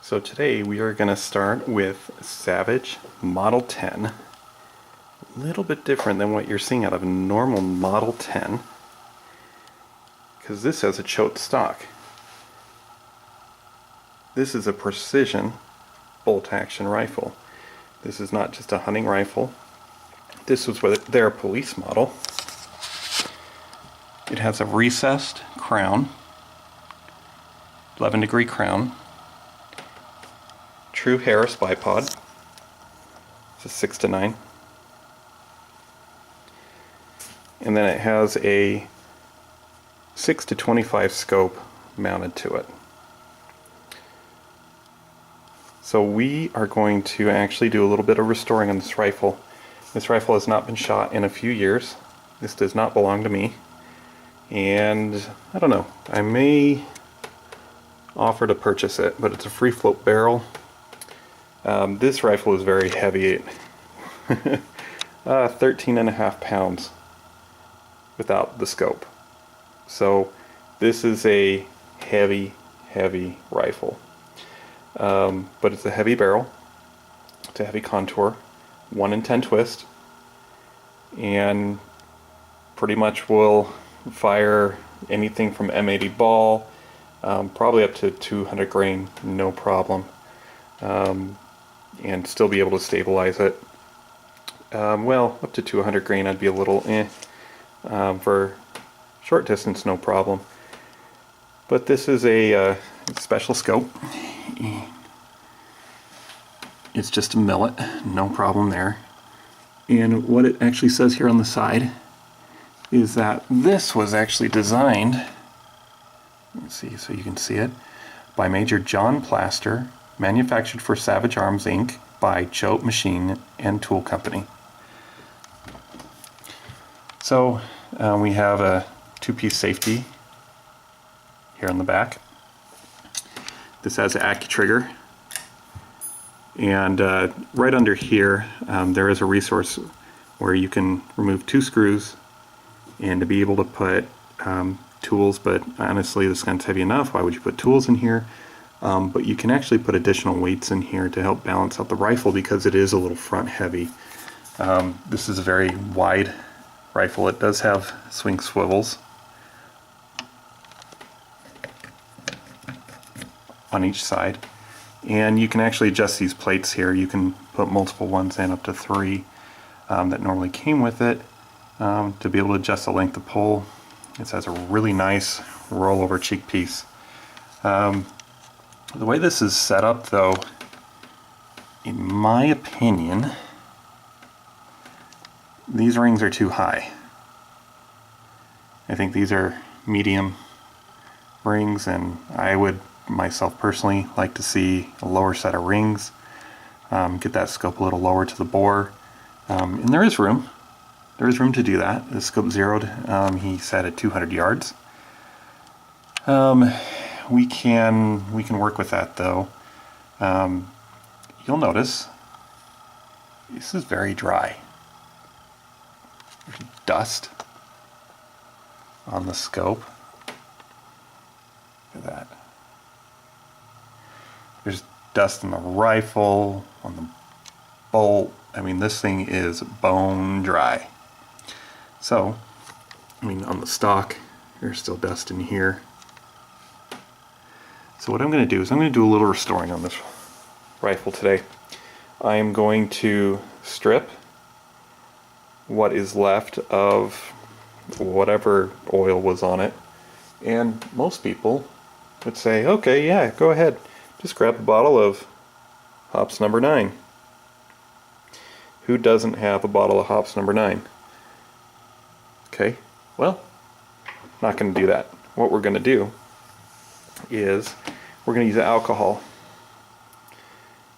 So today we are going to start with Savage Model 10. A little bit different than what you're seeing out of a normal Model 10, because this has a choke stock. This is a precision bolt action rifle. This is not just a hunting rifle. This was their police model. It has a recessed crown, 11-degree crown, true Harris bipod. It's a 6-9. And then it has a 6-25 scope mounted to it. So we are going to actually do a little bit of restoring on this rifle. This rifle has not been shot in a few years. This does not belong to me. And I don't know, I may offer to purchase it, but it's a free float barrel. This rifle is very heavy, 13.5 pounds without the scope. So this is a heavy rifle. But it's a heavy barrel, it's a heavy contour, 1 in 10 twist, and pretty much will fire anything from M80 ball, probably up to 200 grain, no problem, and still be able to stabilize it. Well, up to 200 grain I'd be a little for short distance, no problem. But this is a special scope. It's just a millet, no problem there. And what it actually says here on the side is that this was actually designed, let's see so you can see it, by Major John Plaster, manufactured for Savage Arms Inc. by Choate Machine and Tool Company. So we have a 2-piece safety here on the back. This has an AccuTrigger, and right under here there is a resource where you can remove 2 screws and to be able to put tools, but honestly this gun's heavy enough, why would you put tools in here? But you can actually put additional weights in here to help balance out the rifle because it is a little front heavy. This is a very wide rifle. It does have swing swivels on each side, and you can actually adjust these plates here. You can put multiple ones in, up to 3 that normally came with it, to be able to adjust the length of pull. It has a really nice rollover cheek piece. The way this is set up though, in my opinion, these rings are too high. I think these are medium rings, and I would myself personally like to see a lower set of rings, get that scope a little lower to the bore, and there is room to do that. The scope zeroed, he said, at 200 yards. We can work with that though. You'll notice this is very dry. There's dust on the scope. Look at that. There's dust in the rifle, on the bolt. I mean, this thing is bone dry. So, I mean, on the stock, there's still dust in here. So what I'm going to do is I'm going to do a little restoring on this rifle today. I am going to strip what is left of whatever oil was on it. And most people would say, okay, yeah, go ahead. Just grab a bottle of Hops number 9. Who doesn't have a bottle of Hops number 9? Okay, well, not going to do that. What we're going to do is we're going to use alcohol.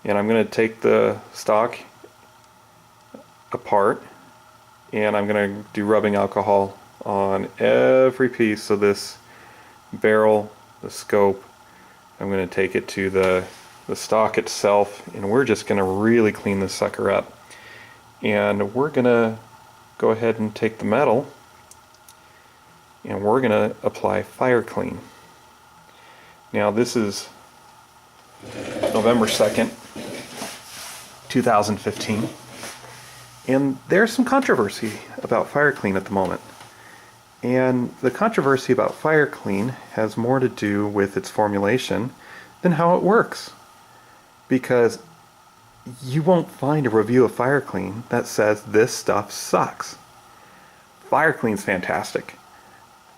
And I'm going to take the stock apart, and I'm going to do rubbing alcohol on every piece of this barrel, the scope. I'm going to take it to the stock itself, and we're just going to really clean this sucker up. And we're going to go ahead and take the metal, and we're going to apply Fireclean. Now this is, don't November 2nd, 2015. And there's some controversy about Fireclean at the moment. And the controversy about Fireclean has more to do with its formulation than how it works. Because you won't find a review of Fireclean that says this stuff sucks. Fireclean's fantastic.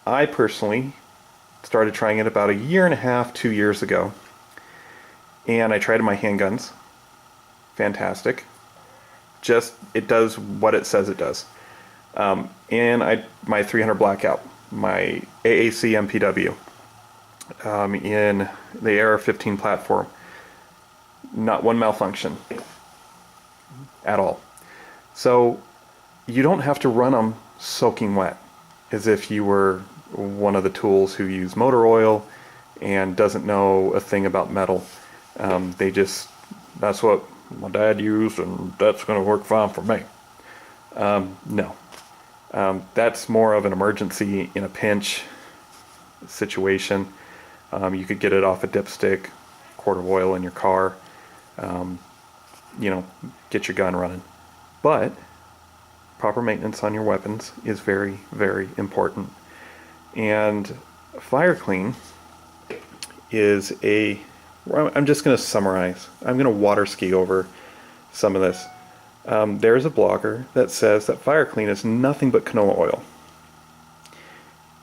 I personally started trying it about 1.5 to 2 years ago. And I tried it in my handguns. Fantastic. Just, it does what it says it does. And my 300 blackout, my AAC MPW, in the AR-15 platform, not one malfunction at all. So you don't have to run them soaking wet as if you were one of the tools who use motor oil and doesn't know a thing about metal. That's what my dad used and that's going to work fine for me. No. That's more of an emergency in a pinch situation. You could get it off a dipstick, quart of oil in your car, get your gun running. But proper maintenance on your weapons is very, very important. And Fireclean is I'm just going to summarize. I'm going to water ski over some of this. There's a blogger that says that Fireclean is nothing but canola oil.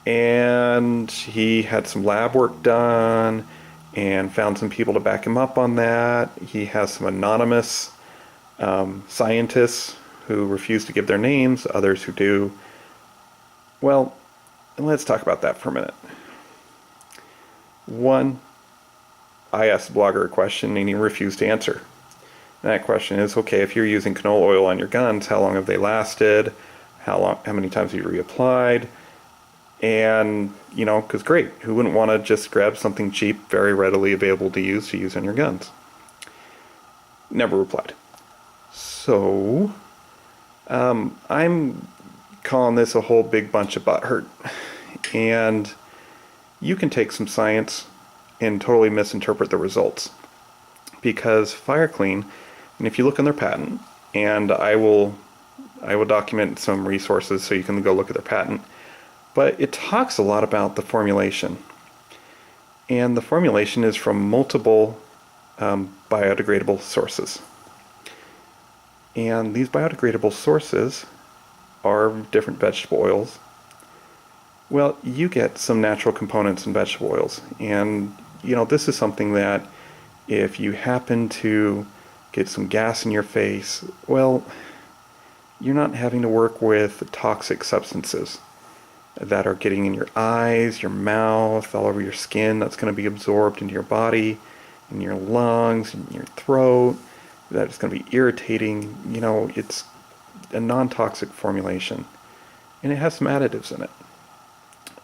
And he had some lab work done and found some people to back him up on that. He has some anonymous scientists who refuse to give their names, others who do. Well, let's talk about that for a minute. One, I asked the blogger a question and he refused to answer. And that question is, okay, if you're using canola oil on your guns, how long have they lasted? How many times have you reapplied? And, because great, who wouldn't want to just grab something cheap, very readily available to use on your guns? Never replied. So, I'm calling this a whole big bunch of butthurt. And you can take some science and totally misinterpret the results. Because Fireclean, and if you look on their patent, and I will document some resources so you can go look at their patent, but it talks a lot about the formulation. And the formulation is from multiple biodegradable sources. And these biodegradable sources are different vegetable oils. Well, you get some natural components in vegetable oils. And, this is something that if you happen to get some gas in your face, well, you're not having to work with toxic substances that are getting in your eyes, your mouth, all over your skin. That's going to be absorbed into your body, in your lungs, in your throat. That's going to be irritating. It's a non-toxic formulation. And it has some additives in it.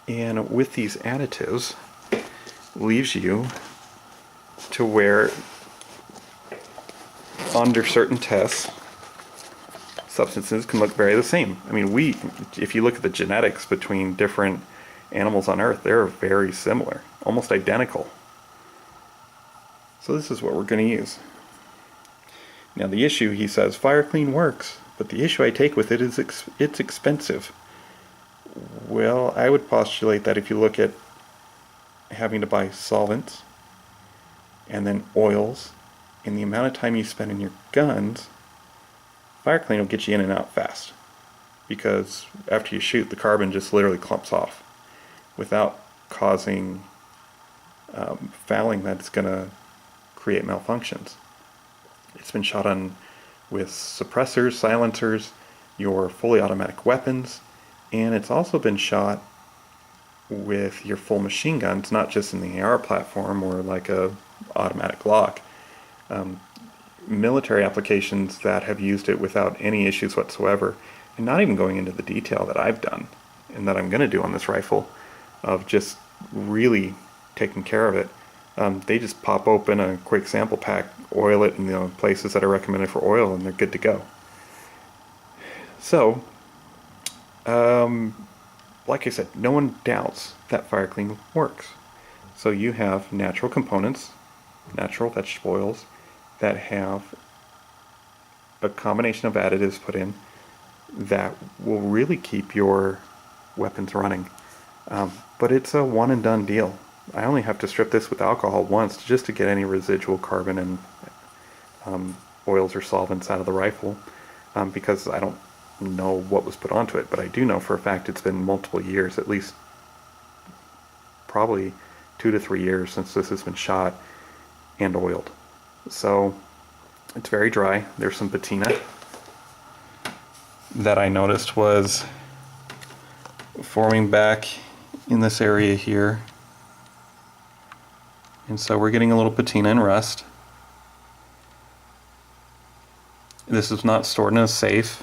And with these additives, leaves you to where, under certain tests, substances can look very the same. I mean, if you look at the genetics between different animals on Earth, they're very similar, almost identical. So this is what we're going to use. Now the issue, he says, Fireclean works, but the issue I take with it is it's expensive. Well, I would postulate that if you look at having to buy solvents and then oils and the amount of time you spend in your guns, Fireclean will get you in and out fast, because after you shoot, the carbon just literally clumps off without causing fouling that's going to create malfunctions. It's been shot on with suppressors, silencers, your fully automatic weapons, and it's also been shot with your full machine guns, not just in the AR platform or like a automatic Glock. Military applications that have used it without any issues whatsoever, and not even going into the detail that I've done and that I'm going to do on this rifle of just really taking care of it. They just pop open a quick sample pack, oil it in the places that are recommended for oil, and they're good to go. So, like I said, no one doubts that Fireclean works. So you have natural components natural vegetable oils that have a combination of additives put in that will really keep your weapons running. But it's a one and done deal. I only have to strip this with alcohol once just to get any residual carbon and oils or solvents out of the rifle, because I don't know what was put onto it, but I do know for a fact it's been multiple years, at least probably 2 to 3 years since this has been shot and oiled. So it's very dry. There's some patina that I noticed was forming back in this area here. And so we're getting a little patina and rust. This is not stored in a safe.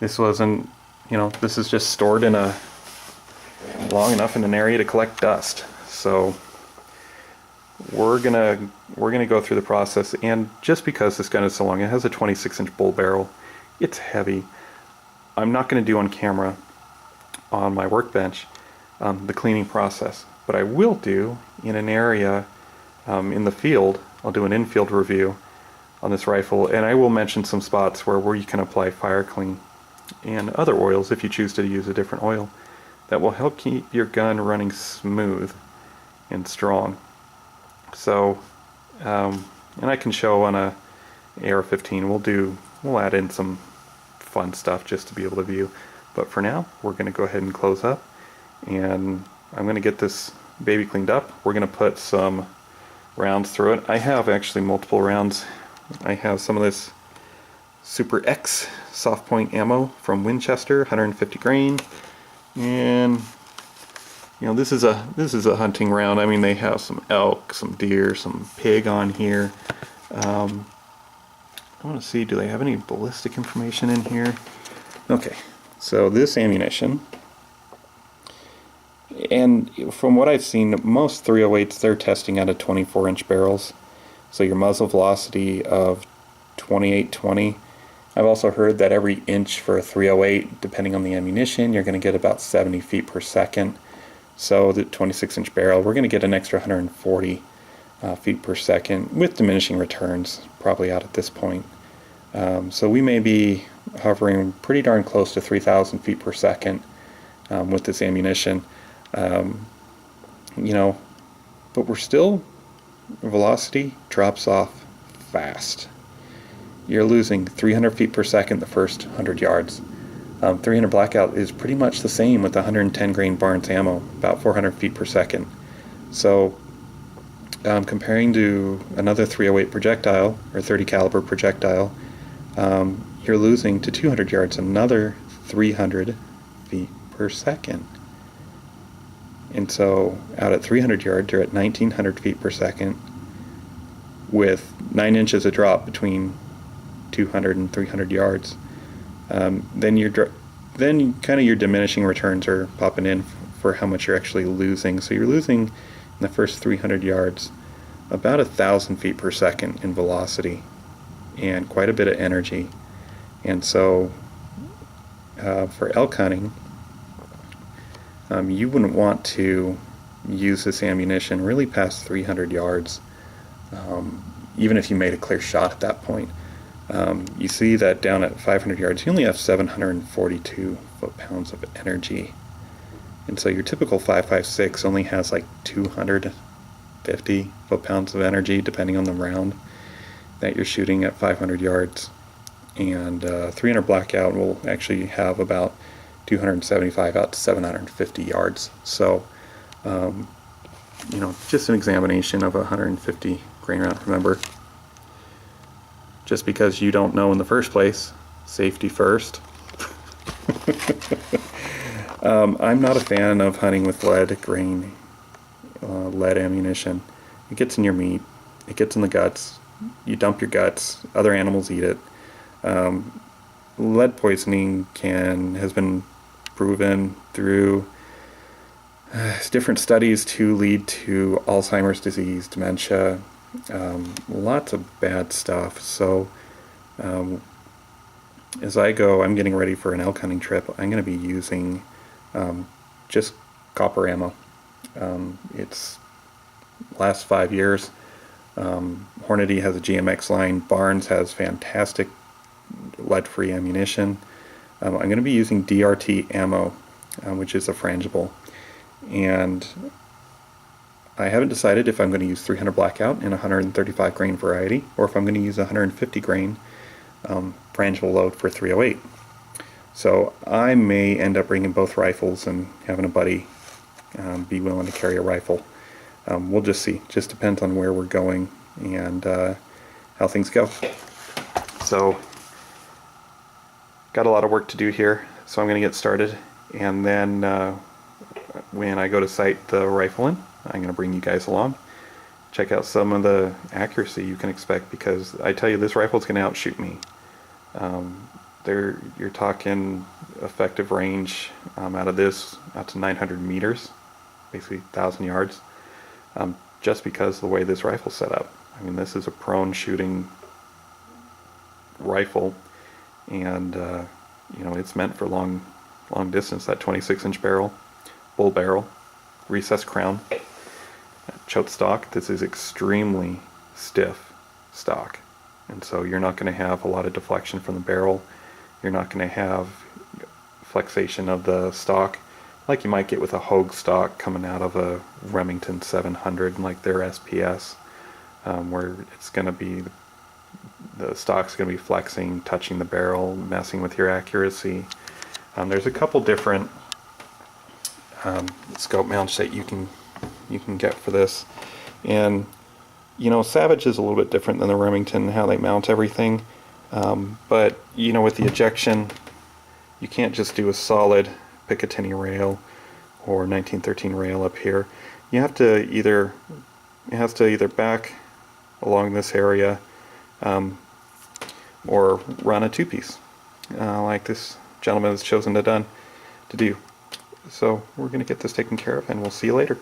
This wasn't, this is just stored in long enough in an area to collect dust. So we're gonna go through the process, and just because this gun is so long, it has a 26-inch bull barrel. It's heavy. I'm not going to do on camera on my workbench the cleaning process, but I will do in an area in the field. I'll do an in-field review on this rifle, and I will mention some spots where you can apply Fireclean and other oils if you choose to use a different oil that will help keep your gun running smooth and strong. So, and I can show on a AR-15. We'll add in some fun stuff just to be able to view. But for now, we're going to go ahead and close up, and I'm going to get this baby cleaned up. We're going to put some rounds through it. I have actually multiple rounds. I have some of this Super X soft point ammo from Winchester, 150 grain, and this is a hunting round. I mean, they have some elk, some deer, some pig on here. I want to see, do they have any ballistic information in here? Okay, so this ammunition, and from what I've seen, most 308s, they're testing out of 24-inch barrels. So your muzzle velocity of 2820. I've also heard that every inch for a 308, depending on the ammunition, you're going to get about 70 feet per second. So the 26-inch barrel, we're going to get an extra 140 feet per second with diminishing returns probably out at this point. So we may be hovering pretty darn close to 3,000 feet per second with this ammunition. But we're still, velocity drops off fast. You're losing 300 feet per second the first 100 yards. 300 blackout is pretty much the same with 110 grain Barnes ammo, about 400 feet per second. So comparing to another 308 projectile or 30 caliber projectile, you're losing to 200 yards another 300 feet per second. And so out at 300 yards, you're at 1900 feet per second with 9 inches of drop between 200 and 300 yards. Then kind of your diminishing returns are popping in for how much you're actually losing. So you're losing in the first 300 yards about 1,000 feet per second in velocity and quite a bit of energy. And so for elk hunting, you wouldn't want to use this ammunition really past 300 yards, even if you made a clear shot at that point. You see that down at 500 yards, you only have 742 foot-pounds of energy. And so your typical 5.56 only has like 250 foot-pounds of energy, depending on the round that you're shooting at 500 yards. And 300 blackout will actually have about 275 out to 750 yards. So, just an examination of a 150 grain round. Remember, just because you don't know in the first place, safety first. I'm not a fan of hunting with lead ammunition. It gets in your meat, it gets in the guts, you dump your guts, other animals eat it. Lead poisoning has been proven through different studies to lead to Alzheimer's disease, dementia, lots of bad stuff. So as I'm getting ready for an elk hunting trip, I'm going to be using just copper ammo. It's last 5 years. Hornady has a GMX line. Barnes has fantastic lead-free ammunition. I'm going to be using DRT ammo, which is a frangible, and I haven't decided if I'm going to use 300 blackout in 135 grain variety or if I'm going to use 150 grain frangible load for 308. So I may end up bringing both rifles and having a buddy be willing to carry a rifle. We'll just see. Just depends on where we're going and how things go. So got a lot of work to do here, so I'm going to get started, and then when I go to sight the rifle in, I'm going to bring you guys along, check out some of the accuracy you can expect, because I tell you, this rifle is going to outshoot me. You're talking effective range out of this out to 900 meters, basically 1,000 yards, just because of the way this rifle's set up. I mean, this is a prone shooting rifle, and you know, it's meant for long distance. That 26-inch barrel, bull barrel, recessed crown, choke stock. This is extremely stiff stock, and so you're not going to have a lot of deflection from the barrel. You're not going to have flexation of the stock like you might get with a Hogue stock coming out of a Remington 700, like their SPS, where it's going to be, the stock's going to be flexing, touching the barrel, messing with your accuracy. There's a couple different scope mounts that you can get for this, and you know, Savage is a little bit different than the Remington, how they mount everything. But you know, with the ejection, you can't just do a solid Picatinny rail or 1913 rail up here. You have to either, it has to either back along this area or run a two-piece like this gentleman has chosen to do. So we're going to get this taken care of, and we'll see you later.